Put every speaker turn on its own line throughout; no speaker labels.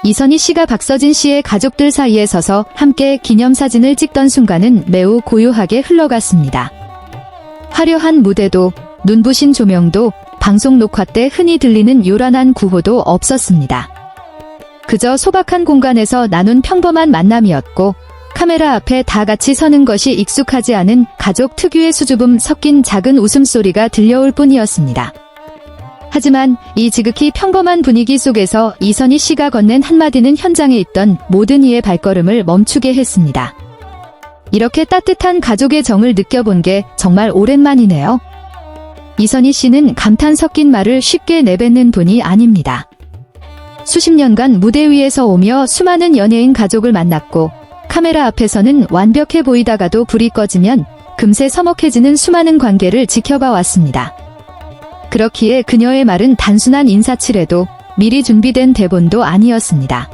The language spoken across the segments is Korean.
이선희 씨가 박서진 씨의 가족들 사이에 서서 함께 기념사진을 찍던 순간은 매우 고요하게 흘러갔습니다. 화려한 무대도, 눈부신 조명도, 방송 녹화 때 흔히 들리는 요란한 구호도 없었습니다. 그저 소박한 공간에서 나눈 평범한 만남이었고, 카메라 앞에 다 같이 서는 것이 익숙하지 않은 가족 특유의 수줍음 섞인 작은 웃음소리가 들려올 뿐이었습니다. 하지만 이 지극히 평범한 분위기 속에서 이선희 씨가 건넨 한마디는 현장에 있던 모든 이의 발걸음을 멈추게 했습니다. 이렇게 따뜻한 가족의 정을 느껴본 게 정말 오랜만이네요. 이선희 씨는 감탄 섞인 말을 쉽게 내뱉는 분이 아닙니다. 수십 년간 무대 위에서 오며 수많은 연예인 가족을 만났고, 카메라 앞에서는 완벽해 보이다가도 불이 꺼지면 금세 서먹해지는 수많은 관계를 지켜봐 왔습니다. 그렇기에 그녀의 말은 단순한 인사치레도 미리 준비된 대본도 아니었습니다.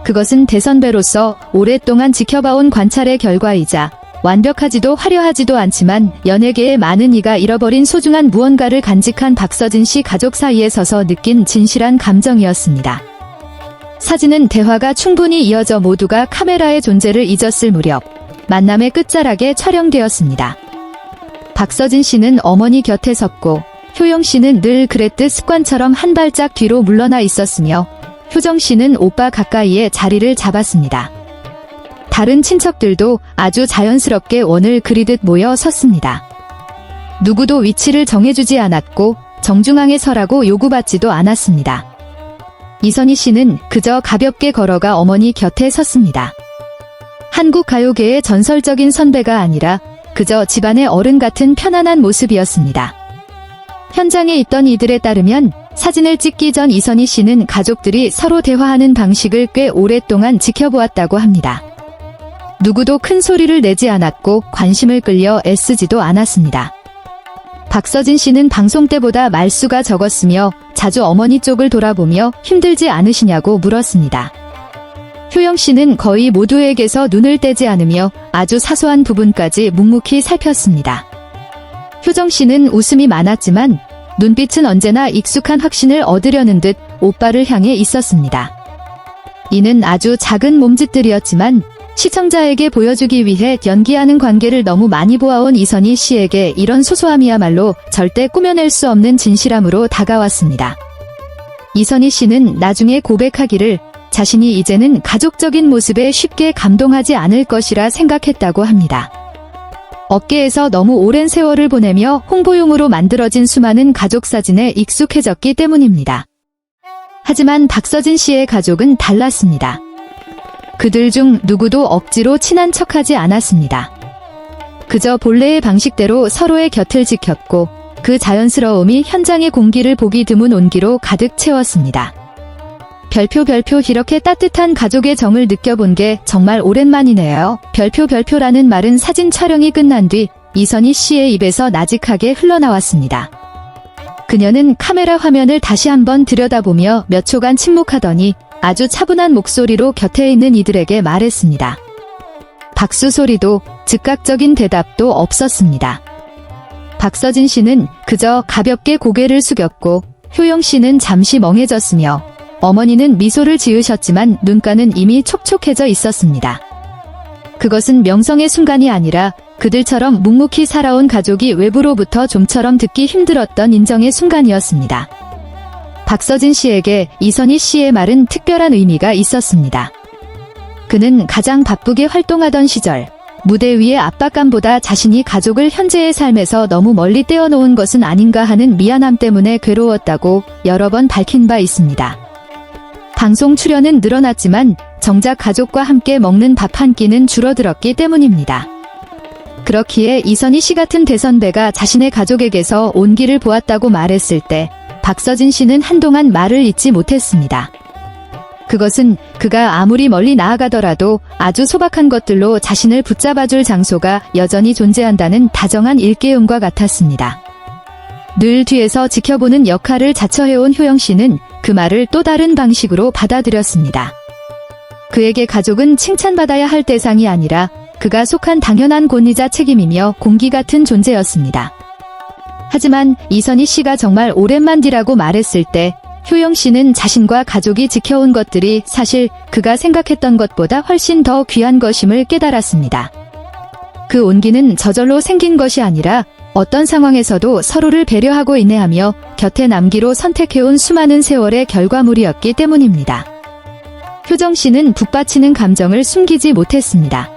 그것은 대선배로서 오랫동안 지켜봐온 관찰의 결과이자 완벽하지도 화려하지도 않지만 연예계의 많은 이가 잃어버린 소중한 무언가를 간직한 박서진 씨 가족 사이에 서서 느낀 진실한 감정이었습니다. 사진은 대화가 충분히 이어져 모두가 카메라의 존재를 잊었을 무렵 만남의 끝자락에 촬영되었습니다. 박서진 씨는 어머니 곁에 섰고, 효영 씨는 늘 그랬듯 습관처럼 한 발짝 뒤로 물러나 있었으며, 효정 씨는 오빠 가까이에 자리를 잡았습니다. 다른 친척들도 아주 자연스럽게 원을 그리듯 모여 섰습니다. 누구도 위치를 정해주지 않았고 정중앙에 서라고 요구받지도 않았습니다. 이선희 씨는 그저 가볍게 걸어가 어머니 곁에 섰습니다. 한국 가요계의 전설적인 선배가 아니라 그저 집안의 어른 같은 편안한 모습이었습니다. 현장에 있던 이들에 따르면 사진을 찍기 전 이선희 씨는 가족들이 서로 대화하는 방식을 꽤 오랫동안 지켜보았다고 합니다. 누구도 큰 소리를 내지 않았고 관심을 끌려 애쓰지도 않았습니다. 박서진 씨는 방송 때보다 말수가 적었으며 자주 어머니 쪽을 돌아보며 힘들지 않으시냐고 물었습니다. 효영 씨는 거의 모두에게서 눈을 떼지 않으며 아주 사소한 부분까지 묵묵히 살폈습니다. 효정 씨는 웃음이 많았지만 눈빛은 언제나 익숙한 확신을 얻으려는 듯 오빠를 향해 있었습니다. 이는 아주 작은 몸짓들이었지만 시청자에게 보여주기 위해 연기하는 관계를 너무 많이 보아온 이선희 씨에게 이런 소소함이야말로 절대 꾸며낼 수 없는 진실함으로 다가왔습니다. 이선희 씨는 나중에 고백하기를 자신이 이제는 가족적인 모습에 쉽게 감동하지 않을 것이라 생각했다고 합니다. 업계에서 너무 오랜 세월을 보내며 홍보용으로 만들어진 수많은 가족 사진에 익숙해졌기 때문입니다. 하지만 박서진 씨의 가족은 달랐습니다. 그들 중 누구도 억지로 친한 척하지 않았습니다. 그저 본래의 방식대로 서로의 곁을 지켰고 그 자연스러움이 현장의 공기를 보기 드문 온기로 가득 채웠습니다. 별표 이렇게 따뜻한 가족의 정을 느껴본 게 정말 오랜만이네요. 별표라는 말은 사진 촬영이 끝난 뒤 이선희 씨의 입에서 나직하게 흘러나왔습니다. 그녀는 카메라 화면을 다시 한번 들여다보며 몇 초간 침묵하더니 아주 차분한 목소리로 곁에 있는 이들에게 말했습니다. 박수 소리도 즉각적인 대답도 없었습니다. 박서진 씨는 그저 가볍게 고개를 숙였고 효영 씨는 잠시 멍해졌으며 어머니는 미소를 지으셨지만 눈가는 이미 촉촉해져 있었습니다. 그것은 명성의 순간이 아니라 그들처럼 묵묵히 살아온 가족이 외부로부터 좀처럼 듣기 힘들었던 인정의 순간이었습니다. 박서진 씨에게 이선희 씨의 말은 특별한 의미가 있었습니다. 그는 가장 바쁘게 활동하던 시절, 무대 위의 압박감보다 자신이 가족을 현재의 삶에서 너무 멀리 떼어놓은 것은 아닌가 하는 미안함 때문에 괴로웠다고 여러 번 밝힌 바 있습니다. 방송 출연은 늘어났지만 정작 가족과 함께 먹는 밥 한 끼는 줄어들었기 때문입니다. 그렇기에 이선희 씨 같은 대선배가 자신의 가족에게서 온기를 보았다고 말했을 때 박서진 씨는 한동안 말을 잇지 못했습니다. 그것은 그가 아무리 멀리 나아가더라도 아주 소박한 것들로 자신을 붙잡아줄 장소가 여전히 존재한다는 다정한 일깨움과 같았습니다. 늘 뒤에서 지켜보는 역할을 자처해온 효영 씨는 그 말을 또 다른 방식으로 받아들였습니다. 그에게 가족은 칭찬받아야 할 대상이 아니라 그가 속한 당연한 권위자 책임이며 공기 같은 존재였습니다. 하지만 이선희 씨가 정말 오랜만이라고 말했을 때 효영 씨는 자신과 가족이 지켜온 것들이 사실 그가 생각했던 것보다 훨씬 더 귀한 것임을 깨달았습니다. 그 온기는 저절로 생긴 것이 아니라 어떤 상황에서도 서로를 배려하고 인내하며 곁에 남기로 선택해온 수많은 세월의 결과물이었기 때문입니다. 효정 씨는 북받치는 감정을 숨기지 못했습니다.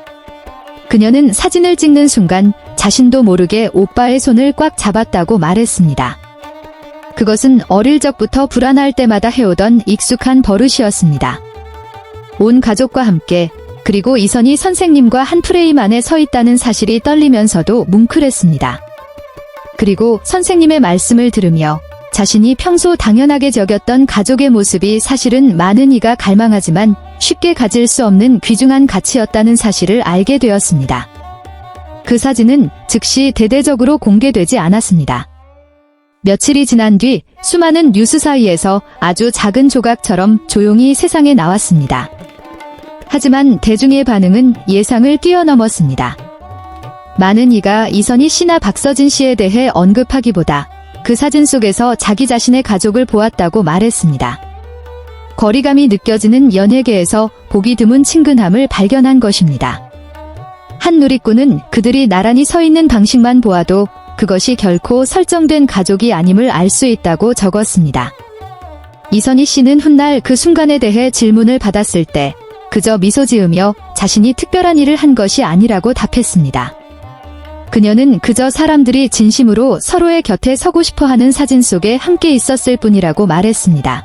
그녀는 사진을 찍는 순간 자신도 모르게 오빠의 손을 꽉 잡았다고 말했습니다. 그것은 어릴 적부터 불안할 때마다 해오던 익숙한 버릇이었습니다. 온 가족과 함께, 그리고 이선희 선생님과 한 프레임 안에 서 있다는 사실이 떨리면서도 뭉클했습니다. 그리고 선생님의 말씀을 들으며 자신이 평소 당연하게 여겼던 가족의 모습이 사실은 많은 이가 갈망하지만 쉽게 가질 수 없는 귀중한 가치였다는 사실을 알게 되었습니다. 그 사진은 즉시 대대적으로 공개되지 않았습니다. 며칠이 지난 뒤 수많은 뉴스 사이에서 아주 작은 조각처럼 조용히 세상에 나왔습니다. 하지만 대중의 반응은 예상을 뛰어넘었습니다. 많은 이가 이선희 씨나 박서진 씨에 대해 언급하기보다 그 사진 속에서 자기 자신의 가족을 보았다고 말했습니다. 거리감이 느껴지는 연예계에서 보기 드문 친근함을 발견한 것입니다. 한 누리꾼은 그들이 나란히 서 있는 방식만 보아도 그것이 결코 설정된 가족이 아님을 알 수 있다고 적었습니다. 이선희 씨는 훗날 그 순간에 대해 질문을 받았을 때 그저 미소 지으며 자신이 특별한 일을 한 것이 아니라고 답했습니다. 그녀는 그저 사람들이 진심으로 서로의 곁에 서고 싶어하는 사진 속에 함께 있었을 뿐이라고 말했습니다.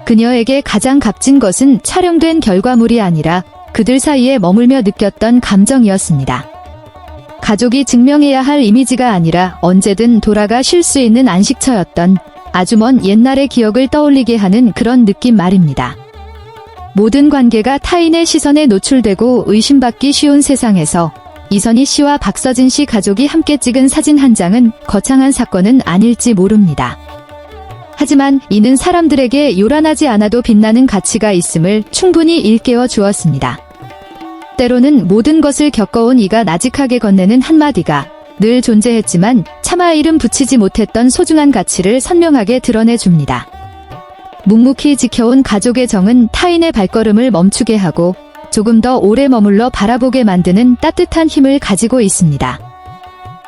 그녀에게 가장 값진 것은 촬영된 결과물이 아니라 그들 사이에 머물며 느꼈던 감정이었습니다. 가족이 증명해야 할 이미지가 아니라 언제든 돌아가 쉴 수 있는 안식처였던 아주 먼 옛날의 기억을 떠올리게 하는 그런 느낌 말입니다. 모든 관계가 타인의 시선에 노출되고 의심받기 쉬운 세상에서 이선희 씨와 박서진 씨 가족이 함께 찍은 사진 한 장은 거창한 사건은 아닐지 모릅니다. 하지만 이는 사람들에게 요란하지 않아도 빛나는 가치가 있음을 충분히 일깨워 주었습니다. 때로는 모든 것을 겪어온 이가 나직하게 건네는 한마디가 늘 존재했지만 차마 이름 붙이지 못했던 소중한 가치를 선명하게 드러내줍니다. 묵묵히 지켜온 가족의 정은 타인의 발걸음을 멈추게 하고 조금 더 오래 머물러 바라보게 만드는 따뜻한 힘을 가지고 있습니다.